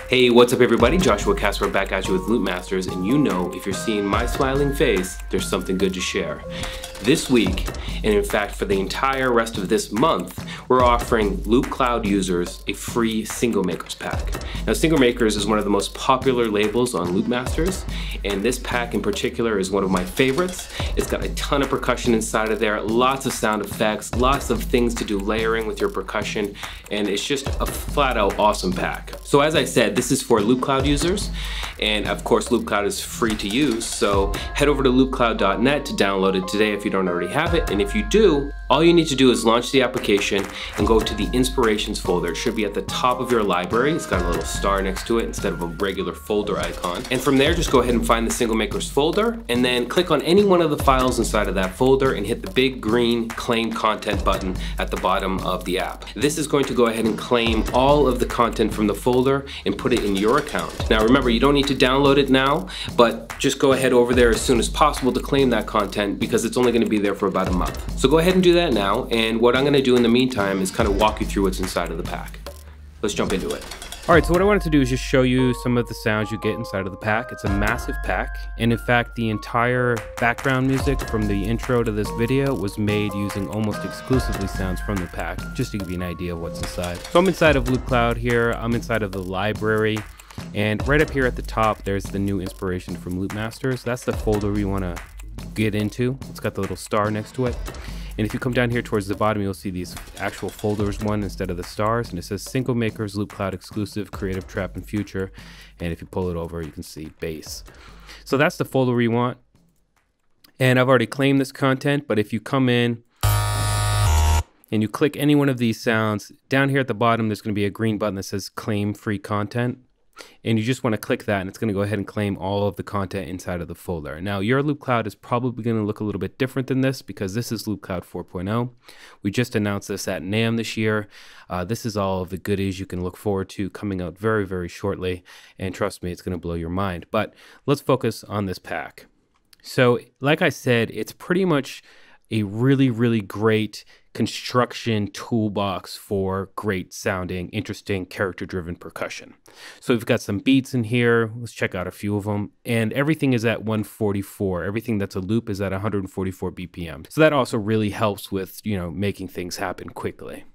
Hey, what's up everybody? Joshua Casper back at you with Loopmasters, and you know if you're seeing my smiling face, there's something good to share. This week, and in fact for the entire rest of this month, we're offering Loopcloud users a free Singomakers pack. Now Singomakers is one of the most popular labels on Loopmasters, and this pack in particular is one of my favorites. It's got a ton of percussion inside of there, lots of sound effects, lots of things to do layering with your percussion, and it's just a flat out awesome pack. So as I said, this is for Loopcloud users, and of course Loopcloud is free to use, so head over to loopcloud.net to download it today if you don't already have it, and if you do, all you need to do is launch the application and go to the Inspirations folder. It should be at the top of your library. It's got a little star next to it instead of a regular folder icon. And from there, just go ahead and find the Singomakers folder and then click on any one of the files inside of that folder and hit the big green Claim Content button at the bottom of the app. This is going to go ahead and claim all of the content from the folder and put it in your account. Now remember, you don't need to download it now, but just go ahead over there as soon as possible to claim that content because it's only going to be there for about a month. So go ahead and do that now, and what I'm going to do in the meantime is kind of walk you through what's inside of the pack. Let's jump into it. All right, so what I wanted to do is just show you some of the sounds you get inside of the pack. It's a massive pack, and in fact the entire background music from the intro to this video was made using almost exclusively sounds from the pack, just to give you an idea of what's inside. So I'm inside of Loopcloud here, I'm inside of the library, and right up here at the top there's the new Inspiration from Loopmasters. That's the folder we want to get into. It's got the little star next to it. And if you come down here towards the bottom, you'll see these actual folders one instead of the stars, and it says Singomakers Loopcloud Exclusive, Creative Trap and Future. And if you pull it over, you can see bass. So that's the folder we want. And I've already claimed this content, but if you come in and you click any one of these sounds, down here at the bottom, there's going to be a green button that says Claim Free Content. And you just want to click that, and it's going to go ahead and claim all of the content inside of the folder. Now, your Loopcloud is probably going to look a little bit different than this because this is Loopcloud 4.0. We just announced this at NAMM this year. This is all of the goodies you can look forward to coming out very, very shortly. And trust me, it's going to blow your mind. But let's focus on this pack. So, like I said, it's pretty much a really, really great construction toolbox for great sounding, interesting, character-driven percussion. So we've got some beats in here. Let's check out a few of them. And everything is at 144. Everything that's a loop is at 144 BPM. So that also really helps with, making things happen quickly.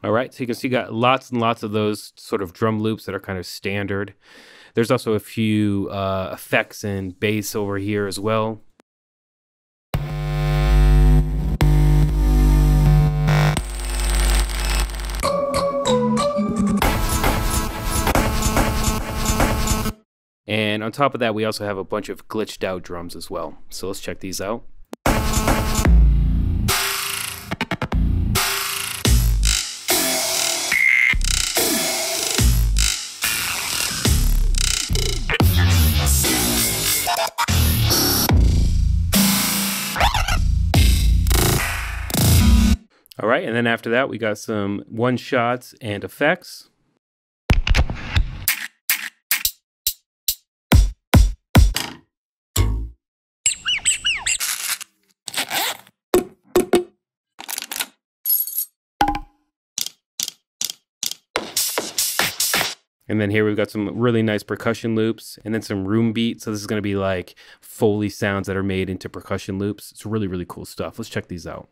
All right, so you can see you got lots and lots of those sort of drum loops that are kind of standard. There's also a few effects and bass over here as well. And on top of that, we also have a bunch of glitched out drums as well. So let's check these out. All right, and then after that, we got some one-shots and effects. And then here we've got some really nice percussion loops and then some room beat. So this is going to be like Foley sounds that are made into percussion loops. It's really, really cool stuff. Let's check these out.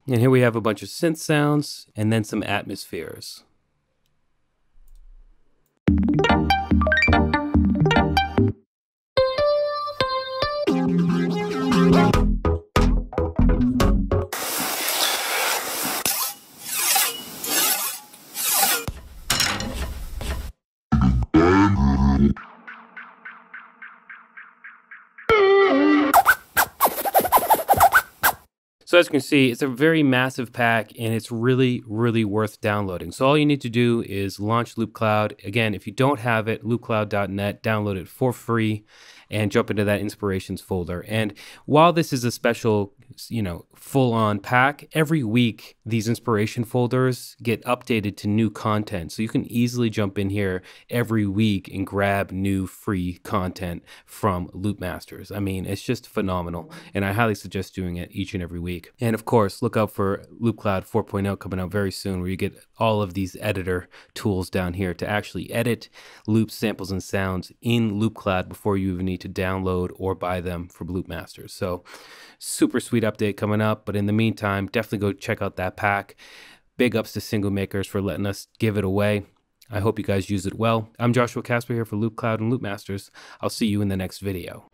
And here we have a bunch of synth sounds and then some atmospheres. So as you can see, it's a very massive pack and it's really, really worth downloading. So all you need to do is launch Loopcloud. Again, if you don't have it, loopcloud.net, download it for free and jump into that inspirations folder. And while this is a special, full-on pack, every week these inspiration folders get updated to new content. So you can easily jump in here every week and grab new free content from Loopmasters. I mean, it's just phenomenal. And I highly suggest doing it each and every week. And of course, look out for Loopcloud 4.0 coming out very soon, where you get all of these editor tools down here to actually edit loops, samples, and sounds in Loopcloud before you even need to download or buy them from Loopmasters. So super sweet update coming up. But in the meantime, definitely go check out that pack. Big ups to Singomakers for letting us give it away. I hope you guys use it well. I'm Joshua Casper here for Loopcloud and Loopmasters. I'll see you in the next video.